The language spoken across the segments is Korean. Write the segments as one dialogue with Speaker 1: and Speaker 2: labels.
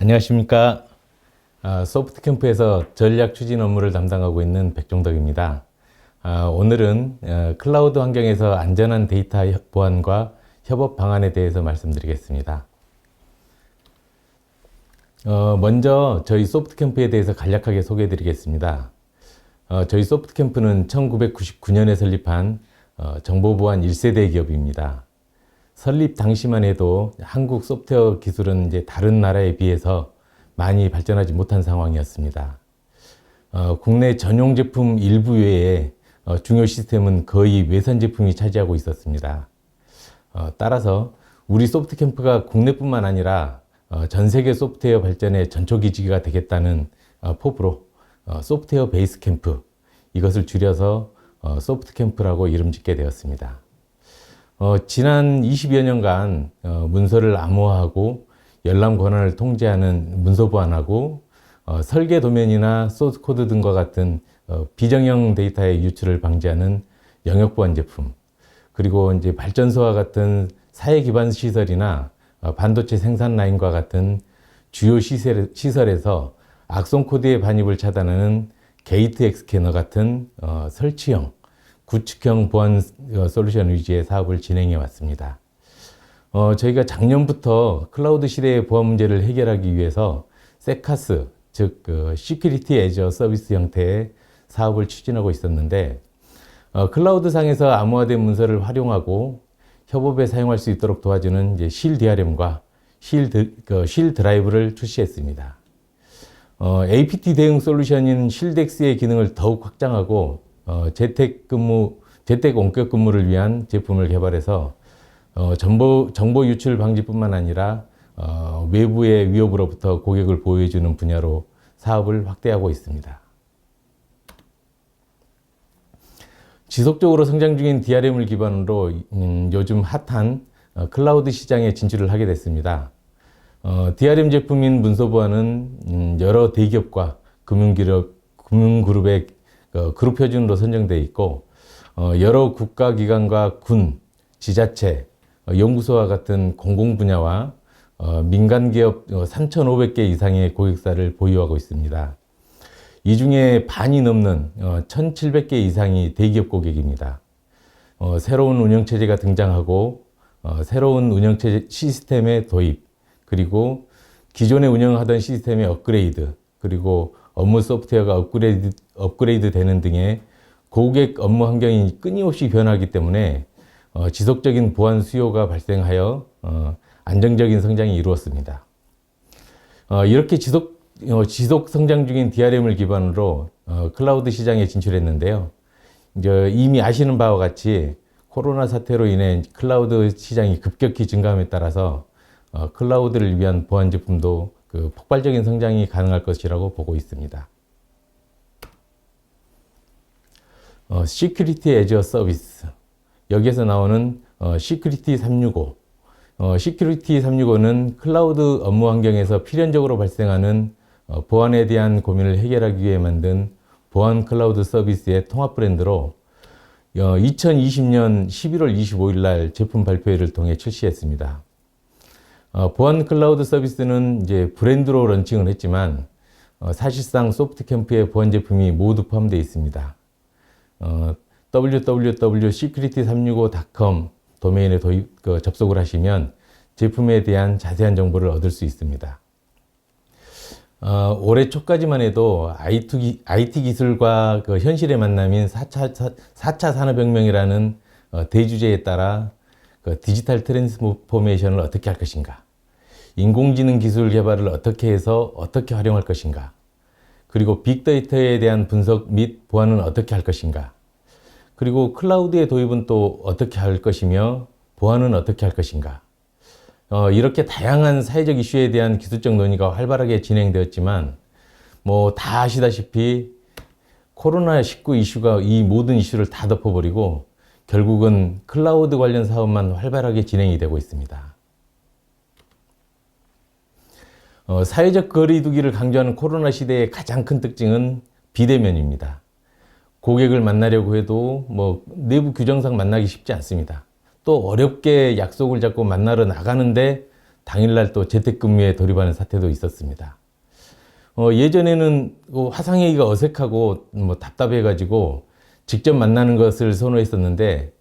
Speaker 1: 안녕하십니까. 소프트캠프에서 전략 추진 업무를 담당하고 있는 백종덕입니다. 오늘은 클라우드 환경에서 안전한 데이터 보안과 협업 방안에 대해서 말씀드리겠습니다. 먼저 저희 소프트캠프에 대해서 간략하게 소개해 드리겠습니다. 저희 소프트캠프는 1999년에 설립한 정보보안 1세대 기업입니다. 설립 당시만 해도 한국 소프트웨어 기술은 이제 다른 나라에 비해서 많이 발전하지 못한 상황이었습니다. 국내 전용 제품 일부 외에 중요 시스템은 거의 외산 제품이 차지하고 있었습니다. 따라서 우리 소프트캠프가 국내뿐만 아니라 전 세계 소프트웨어 발전의 전초기지가 되겠다는 포부로 소프트웨어 베이스 캠프, 이것을 줄여서 소프트캠프라고 이름 짓게 되었습니다. 지난 20여 년간 문서를 암호화하고 열람 권한을 통제하는 문서 보안하고 설계 도면이나 소스 코드 등과 같은 비정형 데이터의 유출을 방지하는 영역 보안 제품, 그리고 이제 발전소와 같은 사회 기반 시설이나 반도체 생산 라인과 같은 주요 시설에서 악성 코드의 반입을 차단하는 게이트 엑 스캐너 같은 설치형 구축형 보안 솔루션 위주의 사업을 진행해 왔습니다. 저희가 작년부터 클라우드 시대의 보안 문제를 해결하기 위해서 세카스, 즉 시큐리티 애저 서비스 형태의 사업을 추진하고 있었는데, 클라우드 상에서 암호화된 문서를 활용하고 협업에 사용할 수 있도록 도와주는 이제 실 DRM과 실 드라이브를 출시했습니다. APT 대응 솔루션인 실덱스의 기능을 더욱 확장하고 재택 원격 근무를 위한 제품을 개발해서 정보 유출 방지뿐만 아니라 외부의 위협으로부터 고객을 보호해주는 분야로 사업을 확대하고 있습니다. 지속적으로 성장 중인 DRM을 기반으로 요즘 핫한 클라우드 시장에 진출을 하게 됐습니다. DRM 제품인 문서보안은 여러 대기업과 금융그룹의 그룹 표준으로 선정되어 있고, 여러 국가기관과 군, 지자체, 연구소와 같은 공공 분야와 민간 기업 3,500개 이상의 고객사를 보유하고 있습니다. 이 중에 반이 넘는 1,700개 이상이 대기업 고객입니다. 새로운 운영체제가 등장하고 새로운 운영체제 시스템의 도입, 그리고 기존에 운영하던 시스템의 업그레이드, 그리고 업무 소프트웨어가 업그레이드 되는 등의 고객 업무 환경이 끊임없이 변하기 때문에 지속적인 보안 수요가 발생하여 안정적인 성장이 이루었습니다. 이렇게 지속 성장 중인 DRM을 기반으로 클라우드 시장에 진출했는데요. 이제 이미 아시는 바와 같이 코로나 사태로 인해 클라우드 시장이 급격히 증가함에 따라서 클라우드를 위한 보안 제품도 폭발적인 성장이 가능할 것이라고 보고 있습니다. 시큐리티 애저 서비스, 여기에서 나오는 시큐리티 365. 시큐리티 365는 클라우드 업무 환경에서 필연적으로 발생하는 보안에 대한 고민을 해결하기 위해 만든 보안 클라우드 서비스의 통합 브랜드로 2020년 11월 25일 날 제품 발표회를 통해 출시했습니다. 보안 클라우드 서비스는 이제 브랜드로 런칭을 했지만 사실상 소프트캠프의 보안 제품이 모두 포함되어 있습니다. www.security365.com 도메인에 접속을 하시면 제품에 대한 자세한 정보를 얻을 수 있습니다. 올해 초까지만 해도 IT 기술과 현실의 만남인 4차 산업혁명이라는 대주제에 따라 디지털 트랜스포메이션을 어떻게 할 것인가, 인공지능 기술 개발을 어떻게 해서 어떻게 활용할 것인가, 그리고 빅데이터에 대한 분석 및 보안은 어떻게 할 것인가, 그리고 클라우드의 도입은 또 어떻게 할 것이며 보안은 어떻게 할 것인가, 이렇게 다양한 사회적 이슈에 대한 기술적 논의가 활발하게 진행되었지만 다 아시다시피 코로나19 이슈가 이 모든 이슈를 다 덮어버리고 결국은 클라우드 관련 사업만 활발하게 진행이 되고 있습니다. 사회적 거리 두기를 강조하는 코로나 시대의 가장 큰 특징은 비대면입니다. 고객을 만나려고 해도 내부 규정상 만나기 쉽지 않습니다. 또 어렵게 약속을 잡고 만나러 나가는데 당일날 또 재택근무에 돌입하는 사태도 있었습니다. 예전에는 화상회의가 어색하고 답답해가지고 직접 만나는 것을 선호했었는데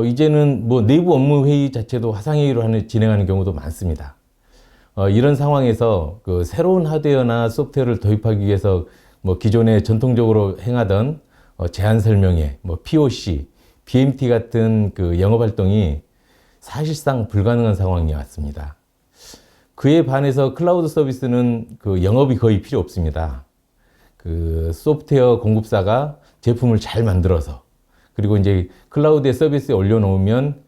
Speaker 1: 이제는 내부 업무 회의 자체도 화상회의로 진행하는 경우도 많습니다. 이런 상황에서 그 새로운 하드웨어나 소프트웨어를 도입하기 위해서 기존에 전통적으로 행하던 제안 설명회, POC, BMT 같은 그 영업 활동이 사실상 불가능한 상황이 왔습니다. 그에 반해서 클라우드 서비스는 그 영업이 거의 필요 없습니다. 그 소프트웨어 공급사가 제품을 잘 만들어서 그리고 이제 클라우드에 서비스에 올려놓으면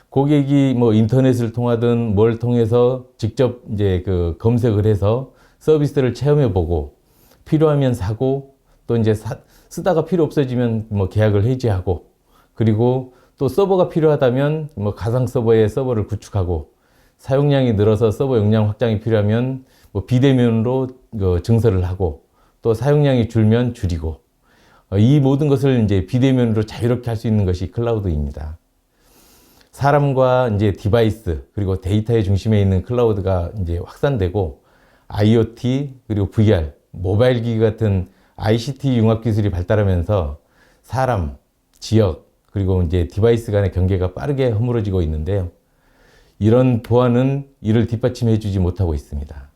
Speaker 1: 고객이 인터넷을 통하든 뭘 통해서 직접 이제 그 검색을 해서 서비스를 체험해 보고 필요하면 사고 또 이제 쓰다가 필요 없어지면 계약을 해지하고 그리고 또 서버가 필요하다면 가상 서버에 서버를 구축하고 사용량이 늘어서 서버 용량 확장이 필요하면 비대면으로 증설을 하고 또 사용량이 줄면 줄이고 이 모든 것을 이제 비대면으로 자유롭게 할 수 있는 것이 클라우드입니다. 사람과 이제 디바이스 그리고 데이터의 중심에 있는 클라우드가 이제 확산되고 IoT 그리고 VR, 모바일 기기 같은 ICT 융합 기술이 발달하면서 사람, 지역 그리고 이제 디바이스 간의 경계가 빠르게 허물어지고 있는데요. 이런 보안은 이를 뒷받침해 주지 못하고 있습니다.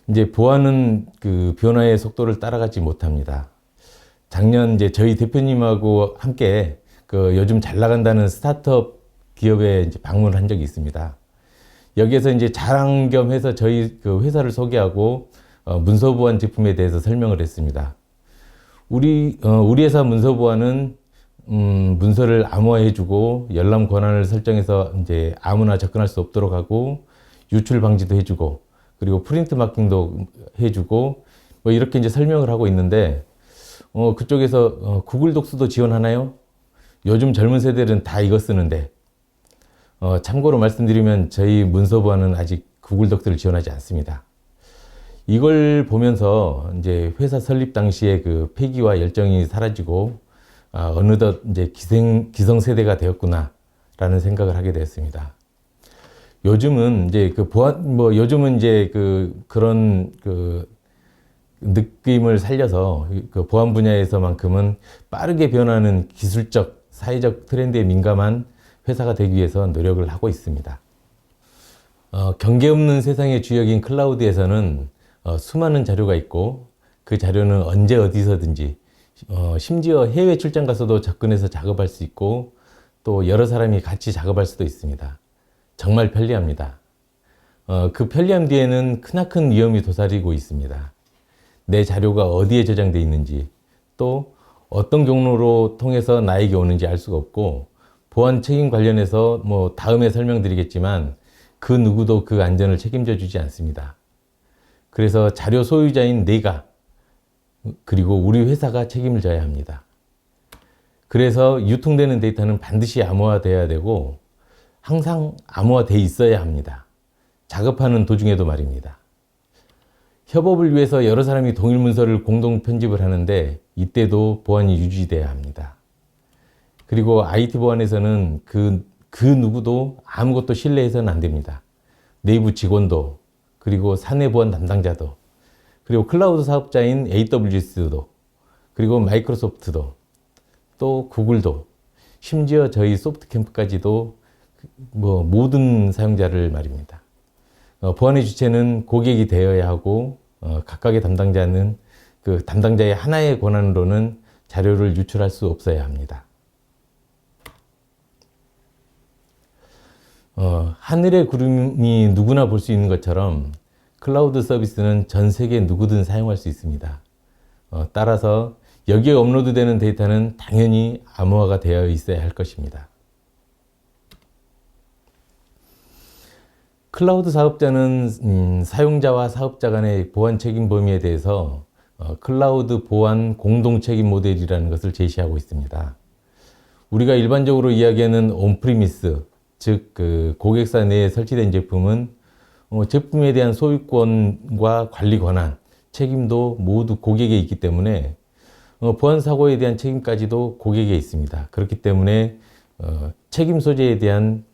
Speaker 1: 이제 보안은 그 변화의 속도를 따라가지 못합니다. 작년 이제 저희 대표님하고 함께 그 요즘 잘 나간다는 스타트업 기업에 이제 방문을 한 적이 있습니다. 여기에서 이제 자랑 겸 해서 저희 그 회사를 소개하고 문서 보안 제품에 대해서 설명을 했습니다. 우리 회사 문서 보안은 문서를 암호화해주고 열람 권한을 설정해서 이제 아무나 접근할 수 없도록 하고 유출 방지도 해주고 그리고 프린트 마킹도 해주고 이렇게 이제 설명을 하고 있는데 그쪽에서 구글 독스도 지원하나요? 요즘 젊은 세대들은 다 이거 쓰는데 참고로 말씀드리면 저희 문서 보안은 아직 구글 독스를 지원하지 않습니다. 이걸 보면서 이제 회사 설립 당시에 그 패기와 열정이 사라지고 어느덧 이제 기성세대가 되었구나라는 생각을 하게 되었습니다. 요즘은 이제 그 보안, 요즘은 이제 그런 느낌을 살려서 그 보안 분야에서만큼은 빠르게 변하는 기술적, 사회적 트렌드에 민감한 회사가 되기 위해서 노력을 하고 있습니다. 경계 없는 세상의 주역인 클라우드에서는 수많은 자료가 있고 그 자료는 언제 어디서든지 심지어 해외 출장 가서도 접근해서 작업할 수 있고 또 여러 사람이 같이 작업할 수도 있습니다. 정말 편리합니다. 그 편리함 뒤에는 크나큰 위험이 도사리고 있습니다. 내 자료가 어디에 저장되어 있는지 또 어떤 경로로 통해서 나에게 오는지 알 수가 없고 보안 책임 관련해서 다음에 설명드리겠지만 그 누구도 그 안전을 책임져 주지 않습니다. 그래서 자료 소유자인 내가 그리고 우리 회사가 책임을 져야 합니다. 그래서 유통되는 데이터는 반드시 암호화되어야 되고 항상 암호화되어 있어야 합니다. 작업하는 도중에도 말입니다. 협업을 위해서 여러 사람이 동일 문서를 공동 편집을 하는데 이때도 보안이 유지돼야 합니다. 그리고 IT 보안에서는 그 누구도 아무것도 신뢰해서는 안 됩니다. 내부 직원도 그리고 사내 보안 담당자도 그리고 클라우드 사업자인 AWS도 그리고 마이크로소프트도 또 구글도 심지어 저희 소프트캠프까지도 모든 사용자를 말입니다. 보안의 주체는 고객이 되어야 하고 각각의 담당자는 그 담당자의 하나의 권한으로는 자료를 유출할 수 없어야 합니다. 하늘의 구름이 누구나 볼 수 있는 것처럼 클라우드 서비스는 전 세계 누구든 사용할 수 있습니다. 따라서 여기에 업로드되는 데이터는 당연히 암호화가 되어 있어야 할 것입니다. 클라우드 사업자는 사용자와 사업자 간의 보안 책임 범위에 대해서 클라우드 보안 공동 책임 모델이라는 것을 제시하고 있습니다. 우리가 일반적으로 이야기하는 온프리미스, 즉 그 고객사 내에 설치된 제품은 제품에 대한 소유권과 관리 권한, 책임도 모두 고객에 있기 때문에 보안 사고에 대한 책임까지도 고객에 있습니다. 그렇기 때문에 책임 소재에 대한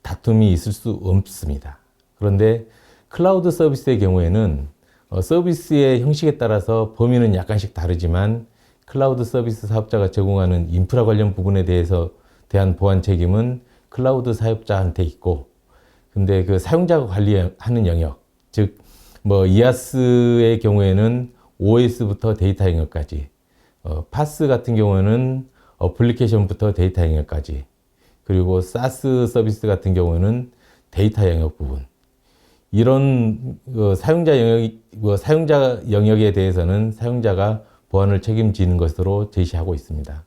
Speaker 1: 다툼이 있을 수 없습니다. 그런데 클라우드 서비스의 경우에는 서비스의 형식에 따라서 범위는 약간씩 다르지만 클라우드 서비스 사업자가 제공하는 인프라 관련 부분에 대한 보안 책임은 클라우드 사업자한테 있고, 근데 그 사용자가 관리하는 영역, 즉 이아스의 경우에는 OS부터 데이터 영역까지, 파스 같은 경우에는 어플리케이션부터 데이터 영역까지, 그리고 사스 서비스 같은 경우는 데이터 영역 부분. 이런 사용자 영역에 대해서는 사용자가 보안을 책임지는 것으로 제시하고 있습니다.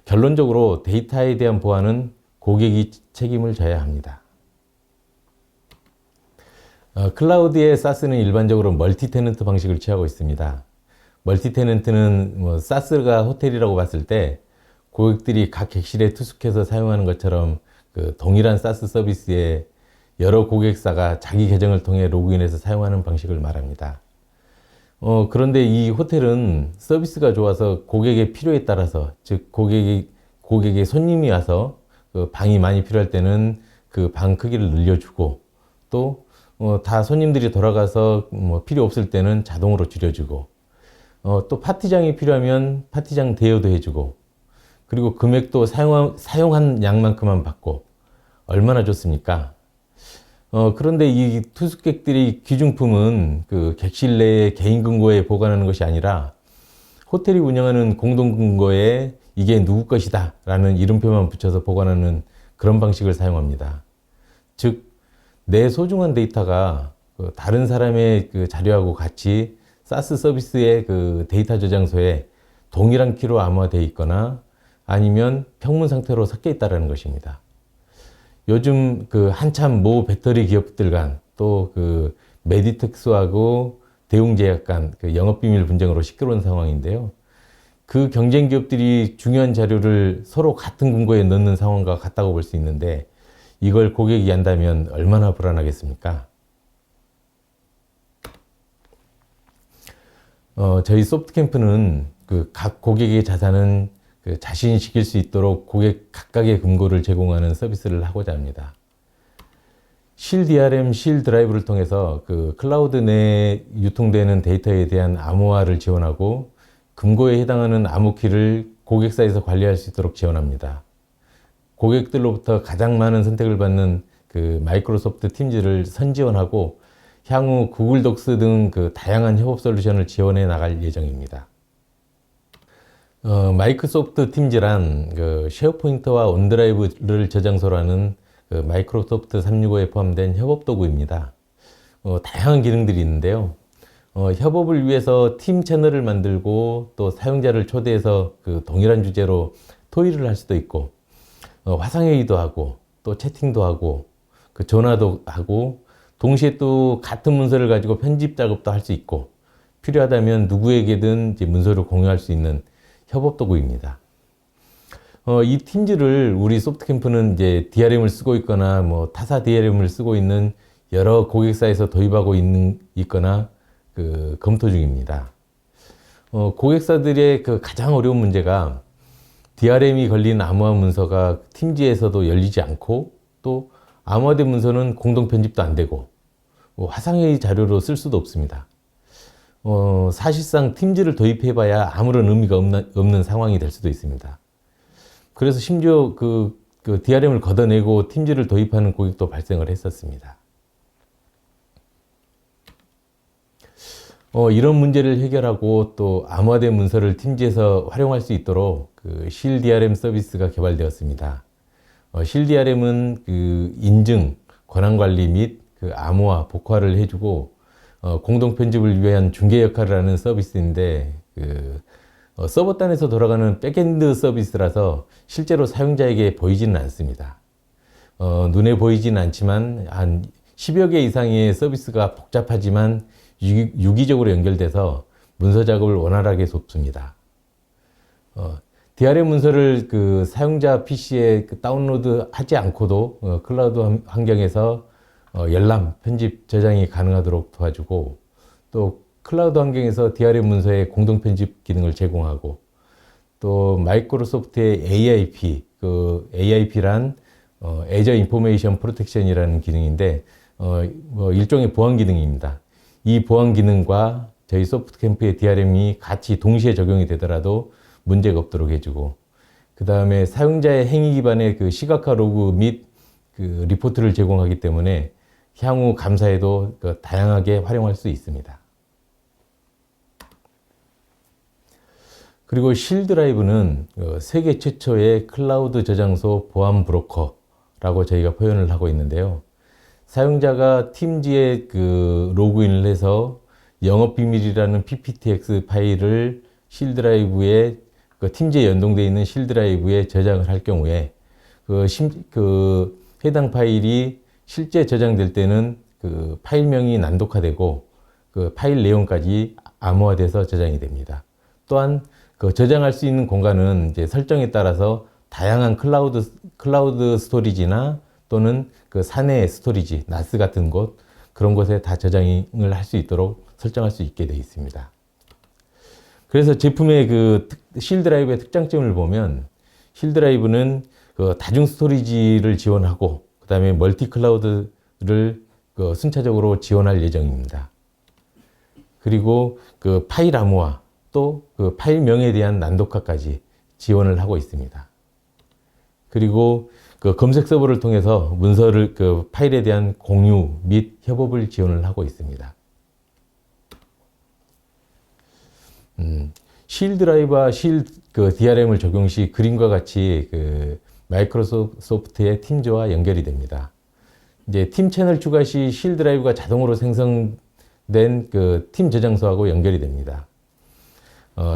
Speaker 1: 결론적으로 데이터에 대한 보안은 고객이 책임을 져야 합니다. 클라우드의 사스는 일반적으로 멀티 테넌트 방식을 취하고 있습니다. 멀티 테넌트는 사스가 호텔이라고 봤을 때 고객들이 각 객실에 투숙해서 사용하는 것처럼 동일한 사스 서비스에 여러 고객사가 자기 계정을 통해 로그인해서 사용하는 방식을 말합니다. 그런데 이 호텔은 서비스가 좋아서 고객의 필요에 따라서, 즉 고객의 손님이 와서 방이 많이 필요할 때는 그 방 크기를 늘려주고, 또 다 손님들이 돌아가서 필요 없을 때는 자동으로 줄여주고, 또 파티장이 필요하면 파티장 대여도 해주고, 그리고 금액도 사용한 양만큼만 받고, 얼마나 좋습니까? 그런데 이 투숙객들이 기중품은 객실 내에 개인 금고에 보관하는 것이 아니라 호텔이 운영하는 공동 금고에 이게 누구 것이다 라는 이름표만 붙여서 보관하는 그런 방식을 사용합니다. 즉, 내 소중한 데이터가 다른 사람의 자료하고 같이 사스 서비스의 데이터 저장소에 동일한 키로 암호화되어 있거나 아니면 평문 상태로 섞여 있다는 것입니다. 요즘 한참 모 배터리 기업들 간, 또 메디텍스하고 대웅제약 간 영업비밀 분쟁으로 시끄러운 상황인데요. 그 경쟁 기업들이 중요한 자료를 서로 같은 금고에 넣는 상황과 같다고 볼 수 있는데, 이걸 고객이 한다면 얼마나 불안하겠습니까? 저희 소프트캠프는 각 고객의 자산은 자신이 지킬 수 있도록 고객 각각의 금고를 제공하는 서비스를 하고자 합니다. 실 DRM, 실 드라이브를 통해서 클라우드 내에 유통되는 데이터에 대한 암호화를 지원하고 금고에 해당하는 암호키를 고객사에서 관리할 수 있도록 지원합니다. 고객들로부터 가장 많은 선택을 받는 마이크로소프트 팀즈를 선지원하고 향후 구글 독스 등 다양한 협업 솔루션을 지원해 나갈 예정입니다. 마이크로소프트 팀즈란 쉐어포인트와 온드라이브를 저장소로 하는 마이크로소프트 365에 포함된 협업 도구입니다. 다양한 기능들이 있는데요. 협업을 위해서 팀 채널을 만들고 또 사용자를 초대해서 동일한 주제로 토의를 할 수도 있고, 화상회의도 하고, 또 채팅도 하고, 전화도 하고, 동시에 또 같은 문서를 가지고 편집 작업도 할 수 있고, 필요하다면 누구에게든 이제 문서를 공유할 수 있는 협업 도구입니다. 이 팀즈를 우리 소프트캠프는 이제 DRM을 쓰고 있거나 타사 DRM을 쓰고 있는 여러 고객사에서 도입하고 있거나 검토 중입니다. 고객사들의 가장 어려운 문제가 DRM이 걸린 암호화 문서가 팀즈에서도 열리지 않고, 또 암호화된 문서는 공동 편집도 안 되고, 화상회의 자료로 쓸 수도 없습니다. 사실상 팀즈를 도입해봐야 아무런 의미가 없는 상황이 될 수도 있습니다. 그래서 심지어 DRM을 걷어내고 팀즈를 도입하는 고객도 발생을 했었습니다. 이런 문제를 해결하고 또 암호화된 문서를 팀즈에서 활용할 수 있도록 실 DRM 서비스가 개발되었습니다. 실 DRM은 인증, 권한관리 및 암호화, 복화를 해주고 공동 편집을 위한 중개 역할을 하는 서비스인데, 서버단에서 돌아가는 백엔드 서비스라서 실제로 사용자에게 보이지는 않습니다. 눈에 보이지는 않지만 한 10여 개 이상의 서비스가 복잡하지만 유기적으로 연결돼서 문서 작업을 원활하게 돕습니다. DRM 문서를 사용자 PC에 다운로드 하지 않고도 클라우드 환경에서 열람, 편집, 저장이 가능하도록 도와주고, 또 클라우드 환경에서 DRM 문서의 공동 편집 기능을 제공하고, 또 마이크로소프트의 AIP, 그 AIP란 Azure Information Protection이라는 기능인데 뭐 일종의 보안 기능입니다. 이 보안 기능과 저희 소프트캠프의 DRM이 같이 동시에 적용이 되더라도 문제가 없도록 해주고, 그 다음에 사용자의 행위 기반의 그 시각화 로그 및 그 리포트를 제공하기 때문에 향후 감사에도 그 다양하게 활용할 수 있습니다. 그리고 실드라이브는 세계 최초의 클라우드 저장소 보안 브로커라고 저희가 표현을 하고 있는데요. 사용자가 팀즈에 그 로그인을 해서 영업비밀이라는 PPTX 파일을 실드라이브에 그 팀즈에 연동되어 있는 실드라이브에 저장을 할 경우에 그 해당 파일이 실제 저장될 때는 그 파일명이 난독화되고 그 파일 내용까지 암호화돼서 저장이 됩니다. 또한 그 저장할 수 있는 공간은 이제 설정에 따라서 다양한 클라우드 스토리지나 또는 그 사내 스토리지, 나스 같은 곳, 그런 곳에 다 저장을 할 수 있도록 설정할 수 있게 되어 있습니다. 그래서 제품의 그 실드라이브의 특장점을 보면, 실드라이브는 그 다중 스토리지를 지원하고 그 다음에 멀티 클라우드를 그 순차적으로 지원할 예정입니다. 그리고 그 파일 암호화, 또 그 파일명에 대한 난독화까지 지원을 하고 있습니다. 그리고 그 검색 서버를 통해서 문서를 그 파일에 대한 공유 및 협업을 지원을 하고 있습니다. 실드라이브와 그 DRM을 적용 시 그림과 같이 그 마이크로소프트의 팀즈와 연결이 됩니다. 이제 팀 채널 추가 시 실드라이브가 자동으로 생성된 그 팀 저장소하고 연결이 됩니다.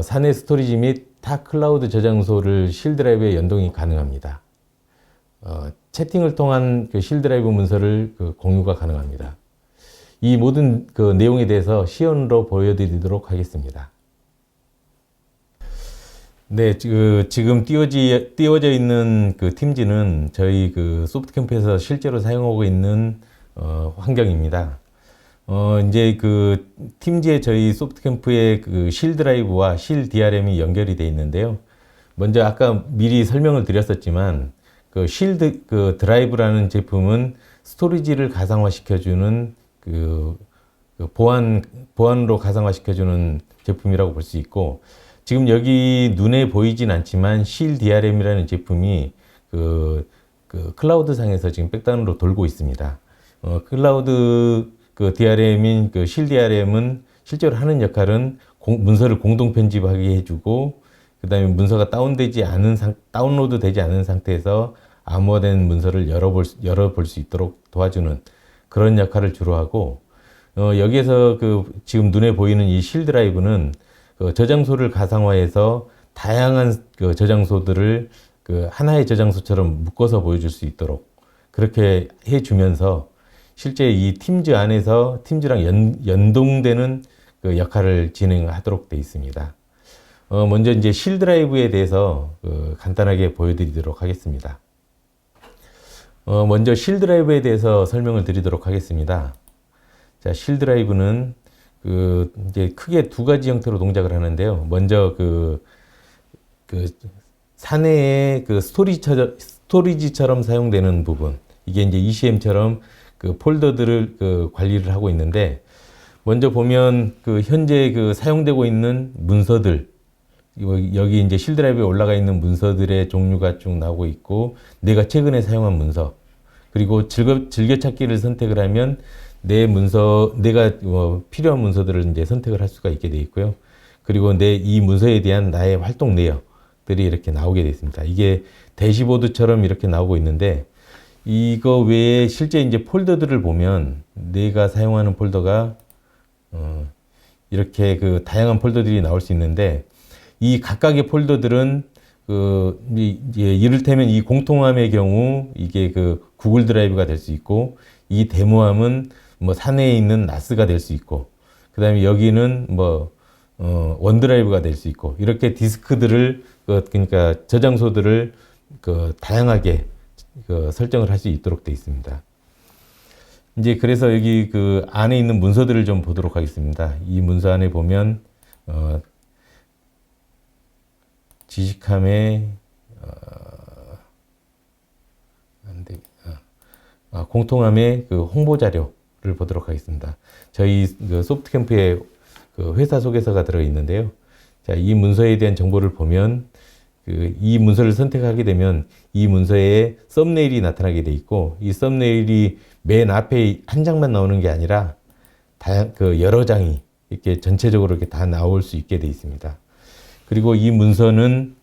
Speaker 1: 사내 스토리지 및 타 클라우드 저장소를 실드라이브에 연동이 가능합니다. 채팅을 통한 그 실드라이브 문서를 그 공유가 가능합니다. 이 모든 그 내용에 대해서 시연으로 보여드리도록 하겠습니다. 네, 지금 띄워져 있는 그 팀즈는 저희 그 소프트캠프에서 실제로 사용하고 있는 환경입니다. 이제 그 팀즈에 저희 소프트캠프의 그 실드라이브와 실DRM이 연결이 되어 있는데요. 먼저 아까 미리 설명을 드렸었지만 그 실드 그 드라이브라는 제품은 스토리지를 가상화시켜주는 그 보안으로 가상화시켜주는 제품이라고 볼 수 있고, 지금 여기 눈에 보이진 않지만 실DRM이라는 제품이 그 클라우드 상에서 지금 백다운으로 돌고 있습니다. 클라우드 그 DRM인 그 실DRM은 실제로 하는 역할은 문서를 공동 편집하게 해주고, 그 다음에 문서가 다운로드 되지 않은 상태에서 암호화된 문서를 열어볼 수 있도록 도와주는 그런 역할을 주로 하고, 여기에서 그 지금 눈에 보이는 이 실드라이브는 그 저장소를 가상화해서 다양한 그 저장소들을 그 하나의 저장소처럼 묶어서 보여줄 수 있도록 그렇게 해주면서 실제 이 팀즈 안에서 팀즈랑 연동되는 그 역할을 진행하도록 되어 있습니다. 먼저 이제 실드라이브에 대해서 간단하게 보여드리도록 하겠습니다. 먼저 실드라이브에 대해서 설명을 드리도록 하겠습니다. 자, 실드라이브는 이제 크게 두 가지 형태로 동작을 하는데요. 먼저 사내의 스토리지처럼 사용되는 부분, 이게 이제 ECM처럼 그 폴더들을 관리를 하고 있는데, 먼저 보면 현재 사용되고 있는 문서들, 여기 이제 실드라이브에 올라가 있는 문서들의 종류가 쭉 나오고 있고, 내가 최근에 사용한 문서, 그리고 즐겨찾기를 선택을 하면 내가 필요한 문서들을 이제 선택을 할 수가 있게 되어 있고요. 그리고 이 문서에 대한 나의 활동 내역들이 이렇게 나오게 되어 있습니다. 이게 대시보드처럼 이렇게 나오고 있는데, 이거 외에 실제 이제 폴더들을 보면 내가 사용하는 폴더가 이렇게 다양한 폴더들이 나올 수 있는데, 이 각각의 폴더들은 이를테면 이 공통함의 경우 이게 구글 드라이브가 될 수 있고, 이 데모함은 뭐 사내에 있는 나스가 될 수 있고, 그 다음에 여기는 원드라이브가 될 수 있고, 이렇게 디스크들을 그러니까 저장소들을 다양하게 설정을 할 수 있도록 되어 있습니다. 이제 그래서 여기 안에 있는 문서들을 좀 보도록 하겠습니다. 이 문서 안에 보면 지식함의 공통함의 그 홍보 자료를 보도록 하겠습니다. 저희 그 소프트캠프에 그 회사 소개서가 들어 있는데요. 자, 이 문서에 대한 정보를 보면 이 문서를 선택하게 되면 이 문서에 썸네일이 나타나게 돼 있고, 이 썸네일이 맨 앞에 한 장만 나오는 게 아니라 여러 장이 이렇게 전체적으로 이렇게 다 나올 수 있게 돼 있습니다. 그리고 이 문서는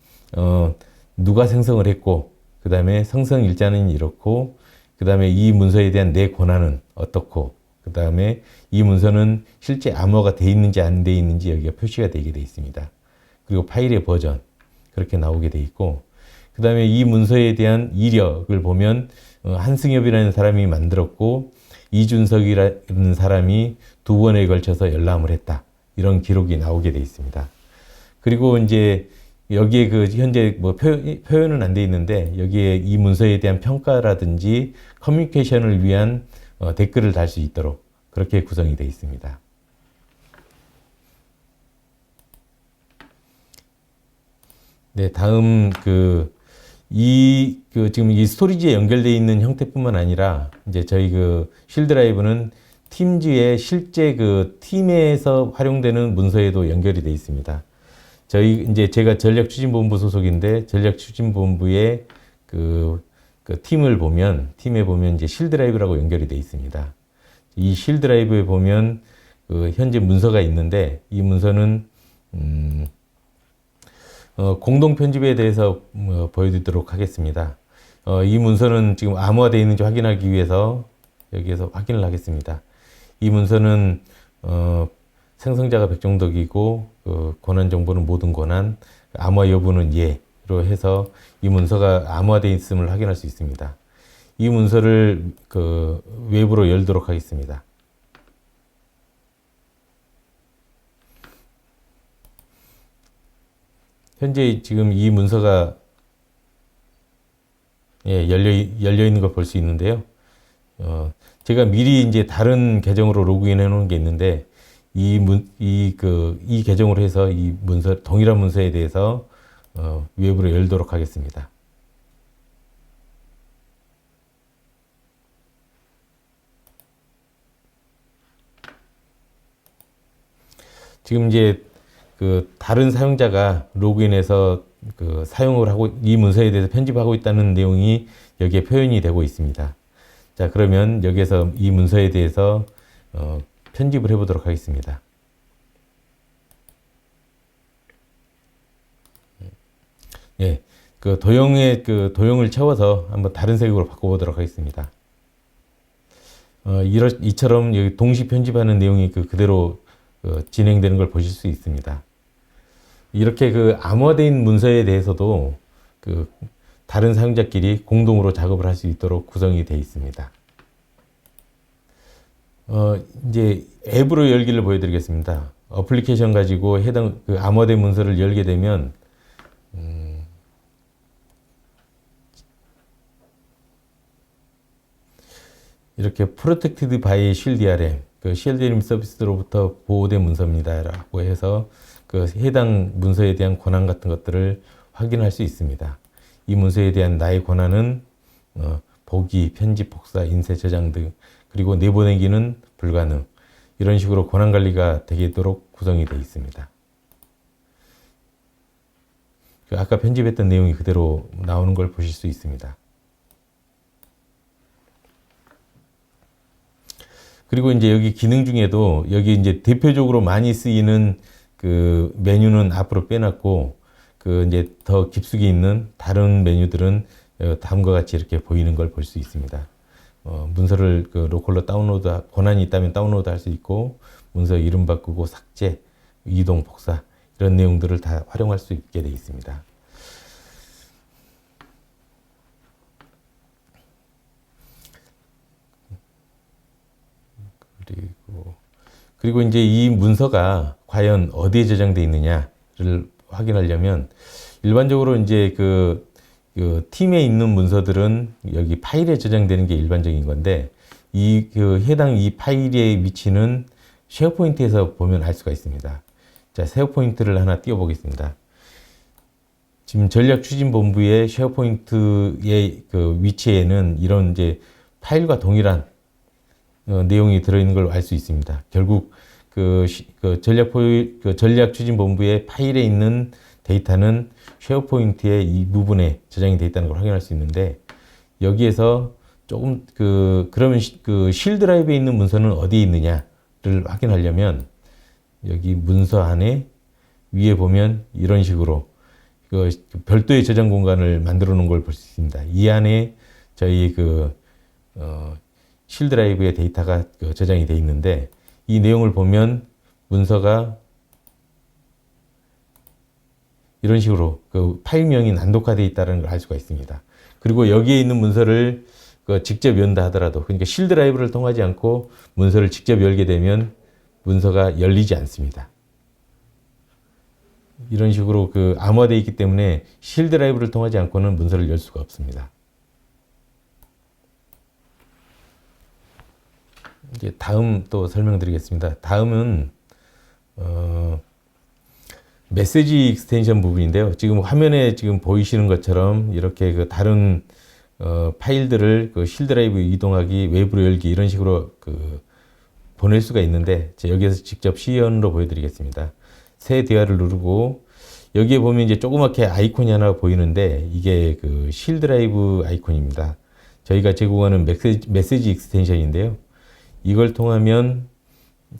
Speaker 1: 누가 생성을 했고, 그 다음에 생성 일자는 이렇고, 그 다음에 이 문서에 대한 내 권한은 어떻고, 그 다음에 이 문서는 실제 암호가 돼 있는지 안 돼 있는지 여기가 표시가 되게 돼 있습니다. 그리고 파일의 버전 그렇게 나오게 돼 있고, 그 다음에 이 문서에 대한 이력을 보면 한승엽이라는 사람이 만들었고, 이준석이라는 사람이 2번에 걸쳐서 열람을 했다, 이런 기록이 나오게 돼 있습니다. 그리고 이제 여기에 그 현재 뭐 표현은 안 돼 있는데, 여기에 이 문서에 대한 평가라든지 커뮤니케이션을 위한 댓글을 달 수 있도록 그렇게 구성이 되어 있습니다. 네, 다음 지금 이 스토리지에 연결되어 있는 형태뿐만 아니라, 이제 저희 그 실드라이브는 팀즈의 실제 그 팀에서 활용되는 문서에도 연결이 되어 있습니다. 제가 전략추진본부 소속인데, 전략추진본부의 팀에 보면 이제 실드라이브라고 연결이 되어 있습니다. 이 실드라이브에 보면 현재 문서가 있는데, 이 문서는 공동 편집에 대해서 보여드리도록 하겠습니다. 이 문서는 지금 암호화되어 있는지 확인하기 위해서 여기에서 확인을 하겠습니다. 이 문서는 생성자가 백종덕이고, 권한 정보는 모든 권한, 암호화 여부는 예로 해서 이 문서가 암호화되어 있음을 확인할 수 있습니다. 이 문서를 외부로 열도록 하겠습니다. 현재 지금 이 문서가 열려 있는 걸 볼 수 있는데요. 제가 미리 이제 다른 계정으로 로그인 해 놓은 게 있는데, 이 계정으로 해서 이 문서, 동일한 문서에 대해서 외부로 열도록 하겠습니다. 지금 이제 다른 사용자가 로그인해서 사용을 하고 이 문서에 대해서 편집하고 있다는 내용이 여기에 표현이 되고 있습니다. 자, 그러면 여기에서 이 문서에 대해서 편집을 해보도록 하겠습니다. 예, 도형을 채워서 한번 다른 색으로 바꿔보도록 하겠습니다. 이처럼 여기 동시 편집하는 내용이 그대로 진행되는 걸 보실 수 있습니다. 이렇게 암호화된 문서에 대해서도 다른 사용자끼리 공동으로 작업을 할 수 있도록 구성이 되어 있습니다. 이제 앱으로 열기를 보여드리겠습니다. 어플리케이션 가지고 해당 암호화된 문서를 열게 되면 이렇게 Protected by ShieldDRM, ShieldDRM 서비스로부터 보호된 문서입니다 라고 해서 해당 문서에 대한 권한 같은 것들을 확인할 수 있습니다. 이 문서에 대한 나의 권한은 보기, 편집, 복사, 인쇄, 저장 등, 그리고 내보내기는 불가능, 이런 식으로 권한 관리가 되도록 구성이 되어 있습니다. 아까 편집했던 내용이 그대로 나오는 걸 보실 수 있습니다. 그리고 이제 여기 기능 중에도 여기 이제 대표적으로 많이 쓰이는 메뉴는 앞으로 빼놨고, 이제 더 깊숙이 있는 다른 메뉴들은 다음과 같이 이렇게 보이는 걸 볼 수 있습니다. 문서를 로컬로 다운로드, 권한이 있다면 다운로드 할 수 있고, 문서 이름 바꾸고, 삭제, 이동, 복사, 이런 내용들을 다 활용할 수 있게 되어 있습니다. 그리고 이제 이 문서가 과연 어디에 저장되어 있느냐를 확인하려면, 일반적으로 이제 팀에 있는 문서들은 여기 파일에 저장되는 게 일반적인 건데, 해당 이 파일의 위치는 쉐어포인트에서 보면 알 수가 있습니다. 자, 쉐어포인트를 하나 띄워 보겠습니다. 지금 전략추진본부의 쉐어포인트의 그 위치에는 이런 이제 파일과 동일한 내용이 들어있는 걸 알 수 있습니다. 결국 그 전략추진본부의 파일에 있는 데이터는 쉐어포인트의 이 부분에 저장이 되어 있다는 걸 확인할 수 있는데, 여기에서 조금 그러면 그 실 드라이브에 있는 문서는 어디에 있느냐를 확인하려면, 여기 문서 안에 위에 보면 이런 식으로 그 별도의 저장 공간을 만들어 놓은 걸 볼 수 있습니다. 이 안에 저희 실 드라이브의 데이터가 저장이 되어 있는데, 이 내용을 보면 문서가 이런 식으로 그 파일명이 난독화되어 있다는 걸 알 수가 있습니다. 그리고 여기에 있는 문서를 직접 연다 하더라도, 그러니까 실 드라이브를 통하지 않고 문서를 직접 열게 되면 문서가 열리지 않습니다. 이런 식으로 암호화되어 있기 때문에 실 드라이브를 통하지 않고는 문서를 열 수가 없습니다. 이제 다음 또 설명드리겠습니다. 다음은 메시지 익스텐션 부분인데요. 지금 화면에 지금 보이시는 것처럼 이렇게 다른 파일들을 실 드라이브 이동하기, 외부로 열기 이런 식으로 보낼 수가 있는데, 제가 여기에서 직접 시연으로 보여드리겠습니다. 새 대화를 누르고 여기에 보면 이제 조그맣게 아이콘이 하나 보이는데, 이게 실 드라이브 아이콘입니다. 저희가 제공하는 메시지 익스텐션인데요. 이걸 통하면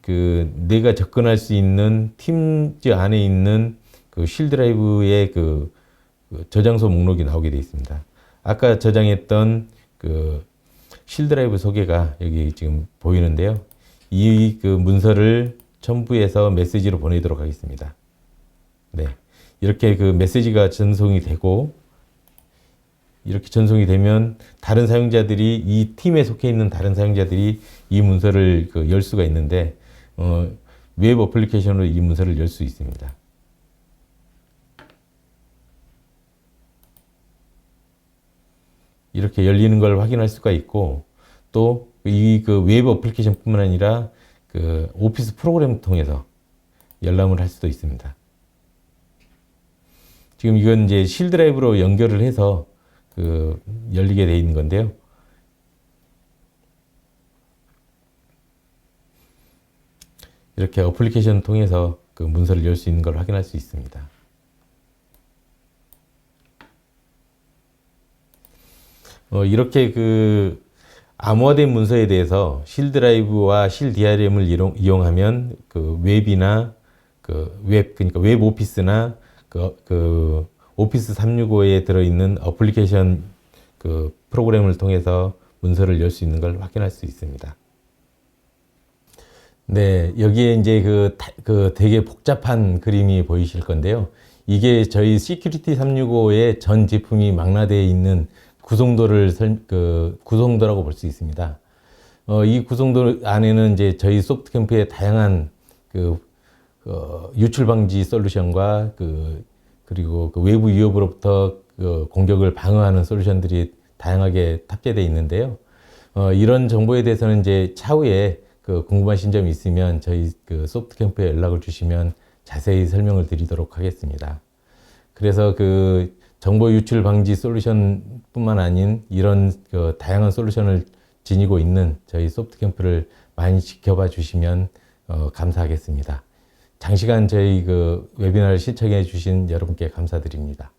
Speaker 1: 내가 접근할 수 있는 팀즈 안에 있는 실 드라이브의 저장소 목록이 나오게 되어 있습니다. 아까 저장했던 실 드라이브 소개가 여기 지금 보이는데요. 이 문서를 첨부해서 메시지로 보내도록 하겠습니다. 네. 이렇게 메시지가 전송이 되고, 이렇게 전송이 되면 다른 사용자들이, 이 팀에 속해 있는 다른 사용자들이 이 문서를 열 수가 있는데, 웹 어플리케이션으로 이 문서를 열 수 있습니다. 이렇게 열리는 걸 확인할 수가 있고, 또 이 웹 어플리케이션뿐만 아니라 오피스 프로그램을 통해서 열람을 할 수도 있습니다. 지금 이건 이제 실 드라이브로 연결을 해서 열리게 되어 있는 건데요. 이렇게 어플리케이션을 통해서 문서를 열 수 있는 걸 확인할 수 있습니다. 이렇게 암호화된 문서에 대해서 실 드라이브와 실 DRM을 이용하면 웹이나 그러니까 웹 오피스나 오피스 365에 들어있는 어플리케이션 프로그램을 통해서 문서를 열 수 있는 걸 확인할 수 있습니다. 네, 여기에 이제 되게 복잡한 그림이 보이실 건데요. 이게 저희 시큐리티 365의 전 제품이 망라되어 있는 구성도라고 볼 수 있습니다. 이 구성도 안에는 이제 저희 소프트캠프의 다양한 유출 방지 솔루션과 그리고 외부 위협으로부터 공격을 방어하는 솔루션들이 다양하게 탑재되어 있는데요. 이런 정보에 대해서는 이제 차후에 궁금하신 점이 있으면 저희 소프트캠프에 연락을 주시면 자세히 설명을 드리도록 하겠습니다. 그래서 정보 유출 방지 솔루션 뿐만 아닌 이런 다양한 솔루션을 지니고 있는 저희 소프트캠프를 많이 지켜봐 주시면 감사하겠습니다. 장시간 저희 웨비나를 시청해 주신 여러분께 감사드립니다.